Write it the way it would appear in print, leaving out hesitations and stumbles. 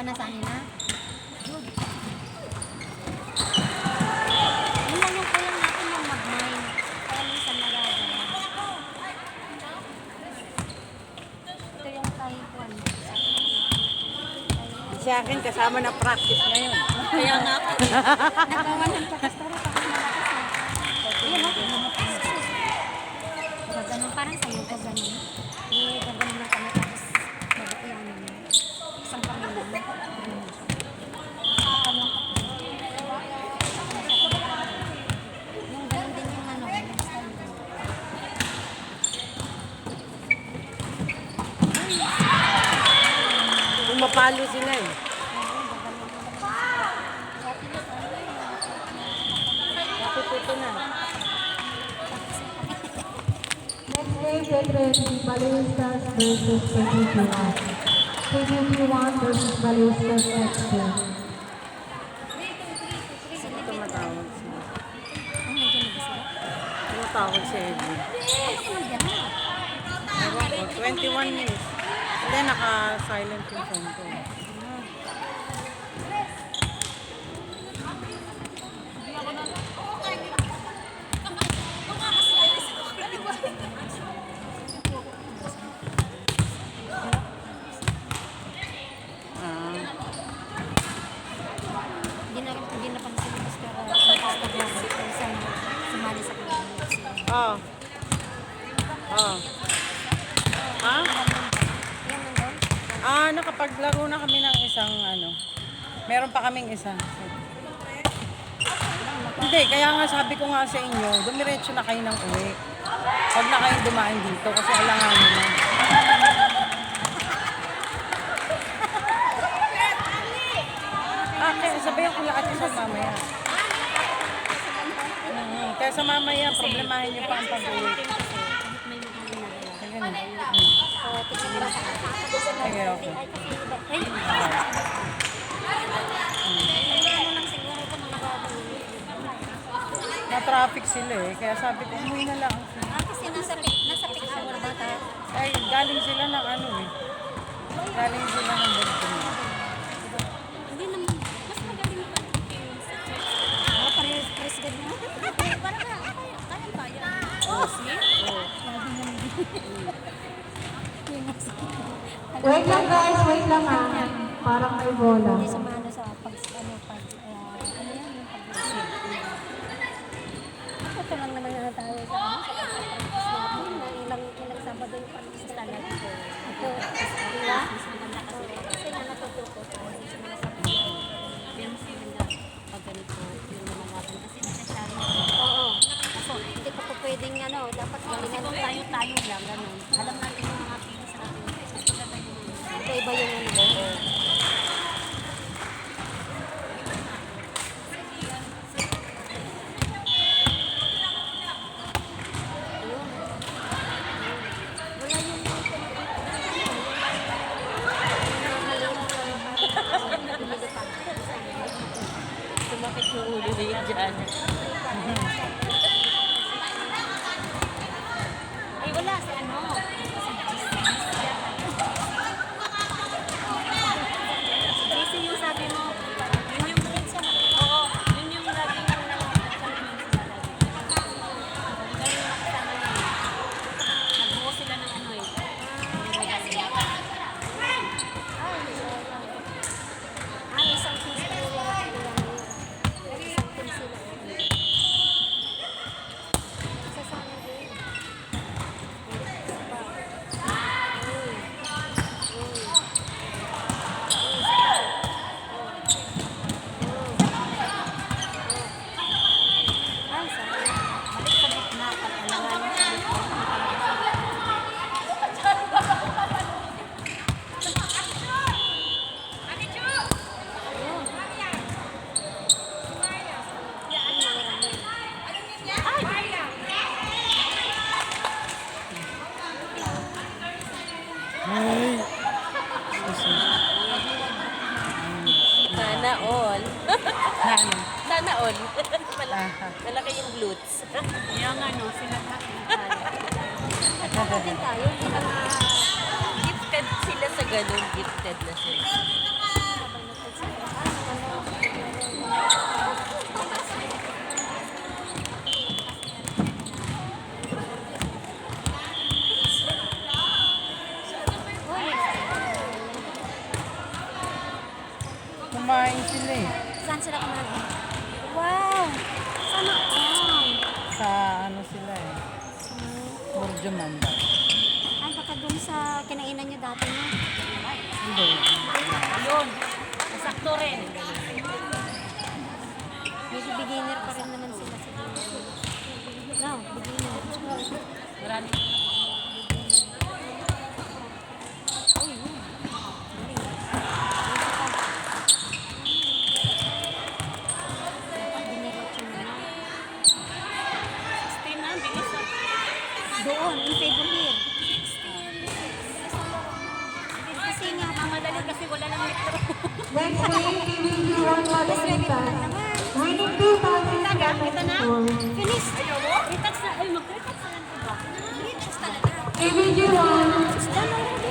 na sa kanila. Good. Yun lang yung kulang natin yung mag-mine. Kaya minsan nagagawa. Ito yung Taiwan. Sa akin, kasama na practice ngayon. Kaya nga ako. Nagkawanan pa kastora pa kung malakas na. Ayan o. Gaganon parang sa'yo. Gaganon. Gaganon lang kami. Tapos babakuyanin mo. Isang pamilang. Yung ganon din yung ano. Yung style ko. Kung mapalo sila eh. Natututo na. Next game, get ready. Balistas versus KBP1. KBP1 versus Balistas next game. Sino tumatawag sila? Ay, nandiyan na ba sila? Tumatawag si Edwin. Bakit nandiyan na? Ewan ko, 21 minutes. Hindi, naka-silent yung phone ko. Hindi na pang sinubos pero isang sumali sa kanila. Oh. Oh. Ha? Yan nandun? Nakapaglaro na kami ng isang ano. Meron pa kaming isang. Hindi, kaya nga sabi ko nga sa inyo, dumiretso na kayo ng uwi. Huwag na kayong dumaan dito kasi alanganin na. Kaya sabayan ko lahat yung sa mamaya. Kaya sa mamaya, problemahin niyo pa ang pag-uwi. May mga ginagawa. Sige na. So, tignan mo sa akin. Sige, okay. Ay, ano lang siguro ito mga bago. Na-traffic sila eh. Kaya sabi ko, umuwi na lang. Kasi nasa peak hour ba tayo? Ay, galing sila ng ano eh. Galing sila ng Boston. Hindi naman. Mas magaling pa. Pares gad na. Parang kaya. Oh, see? Sabi naman. Wait lang guys, wait lang ha. Parang may bola. Hindi sumano sa pag ano yan yung pag-isip. Ito lang naman na tayo sa pag-practice natin na ilang Sabado yung practice talaga. Ito, diba? Kasi nga natututo tayo sa mga sabihin. Pag ganito, yung mga laban. Kasi necessary. Oo. Kaso, hindi pa po pwedeng ano, dapat galingan tayo lang, ganun. Alam natin yung mga pinis natin. Iba-iba yung ano. Sumakit yung ulo na yung dyan. Ay, wala sa ano. JC yung sabi mo. Yun yung minsan. Oo, yun yung laging nagbuo sila ng ano eh. Ay, isang piece na lang. Isang piece sila. Sasama din. Ay, sorry. Balik sa gitna. Pag-alangan sa gitna. Ay! Sana all. Na ano? Sana all. Malaki yung glutes. Yung ano, sila din tayo. Hindi na Gifted sila sa ganun. Gifted na sila. sila eh. Saan sila kumain? Wow! Sana all! Sa ano sila eh. Burjuman ba? Ay, baka dun sa kinainan niyo dati no? Hindi. Ayun. Sakto rin. Medyo beginner pa rin naman sila sa no, beginner. Marami. Diniretso mo na. 16 na, bilis ah. Doon, in favor here. Kasi nga, Madali kasi wala nang metro. Next week, PBG 1 Madalitan. Winning 2,000 finish. Retouch na. Ay, mag-retouch na lang ba? Retouch talaga. PBG 1. Dalawa